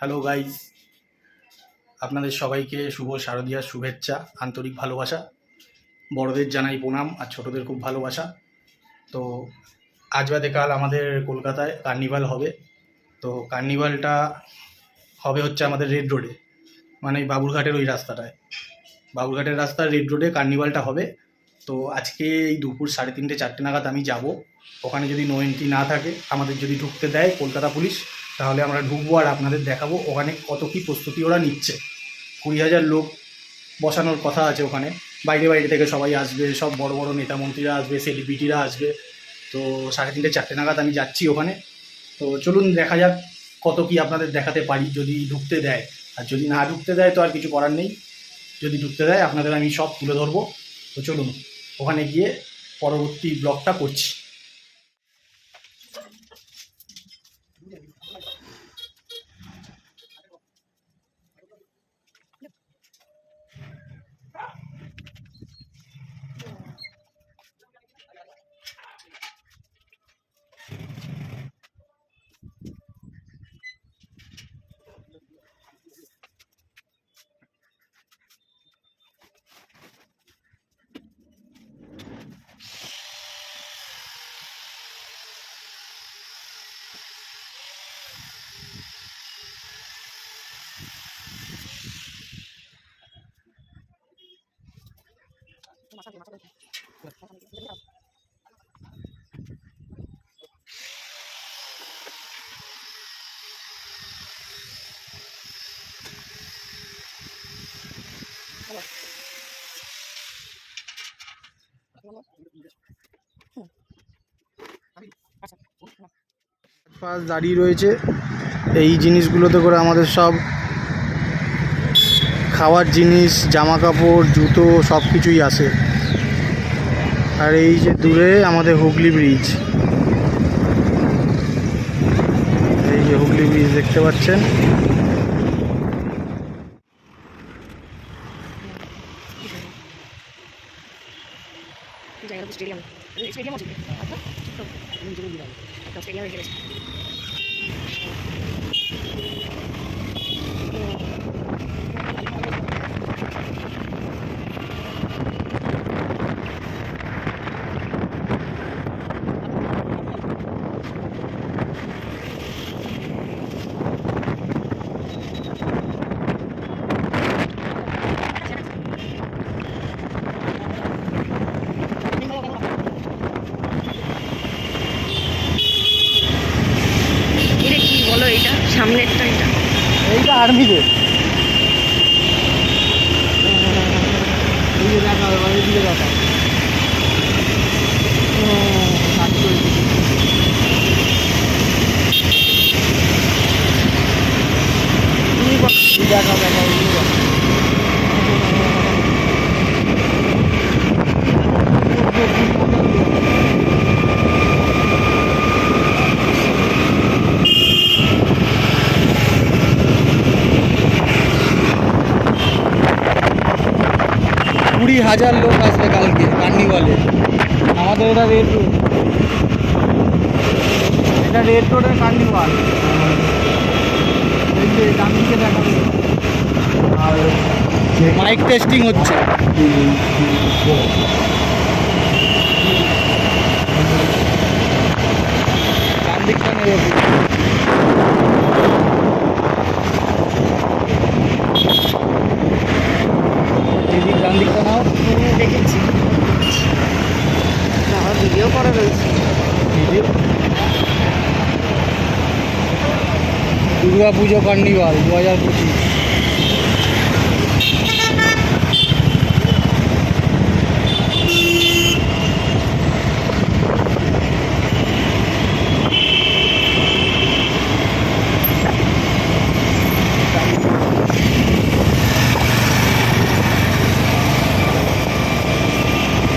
Hello guys, আপনাদের সবাইকে শুভ শারদীয়ার শুভেচ্ছা, আন্তরিক ভালোবাসা। বড়দের জানাই প্রণাম আর ছোটদের খুব ভালোবাসা। তো আজ বাদে কাল আমাদের কলকাতায় কার্নিভাল হবে। তো কার্নিভালটা হবে হচ্ছে আমাদের রেড রোডে, মানে বাবুরঘাটের ওই রাস্তাটায়, বাবুরঘাটের রাস্তার রেড রোডে কার্নিভালটা হবে। তো আজকে এই দুপুর 3:30 4টে নাগাদ আমি যাব। ওখানে যদি নো এন্ট্রি না থাকে, আমাদের যদি ঢুকতে দেয় কলকাতা পুলিশ, তাহলে আমরা ঢুকবো আর আপনাদের দেখাবো ওখানে কত কী প্রস্তুতি ওরা নিচ্ছে। 20,000 লোক বসানোর কথা আছে ওখানে। বাইরে বাইরে থেকে সবাই আসবে, সব বড় বড় নেতা মন্ত্রীরা আসবে, সেলিব্রিটিরা আসবে। তো 3:30 4টে নাগাদ আমি যাচ্ছি ওখানে। তো চলুন দেখা যাক কত কি আপনাদের দেখাতে পারি, যদি ঢুকতে দেয়। আর যদি না ঢুকতে দেয় তো আর কিছু করার নেই। যদি ঢুকতে দেয় আপনাদের আমি সব তুলে ধরবো। তো চলুন ওখানে গিয়ে পরবর্তী ব্লগটা করছি। পাশ দাঁড়িয়ে রয়েছে, এই জিনিসগুলোতে করে আমাদের সব খাওয়ার জিনিস, জামা কাপড়, জুতো সব কিছুই আসে। আর এই যে দূরে আমাদের হুগলি ব্রিজ, এই যে হুগলি ব্রিজ দেখতে পাচ্ছেন। সামনেরটা এইটা আর্মিদের, এই যে দেখা হবে, এইদিকে দেখা দেখা দেখা কুড়ি হাজার লোক আসবে কালকে কার্নিভালে। আমাদের এটা রেড রোড, এটা রেড রোডের কার্নিভাল। এই যে ডান দিকে দেখাবে, আর মাইক টেস্টিং হচ্ছে। ডান দিকটা নেবে, এদিক ডান দিকটা নাও। দেখেছি, আমার ভিডিও করা রয়েছে। দুর্গা পুজো কার্নিভাল 2025।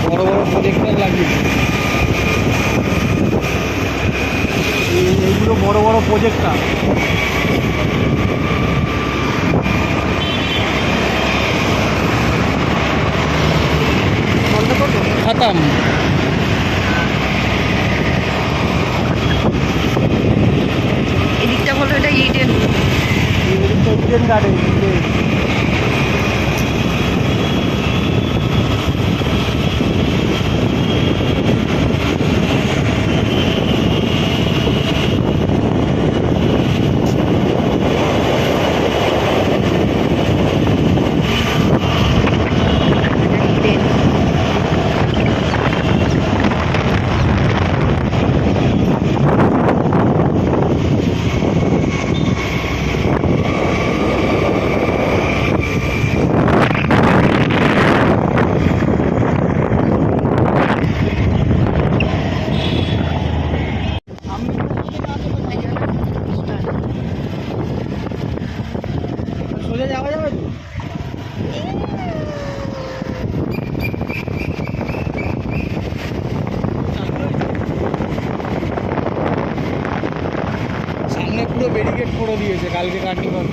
বড় বড় প্রজেক্টর লাগিয়েছে, এইগুলো বড় বড় প্রজেক্টর। ইডেন গার্ডেন সোজা যাওয়া যাবে তো? সামনে পুরো ব্যারিকেড করে দিয়েছে কালকে কার্নিভাল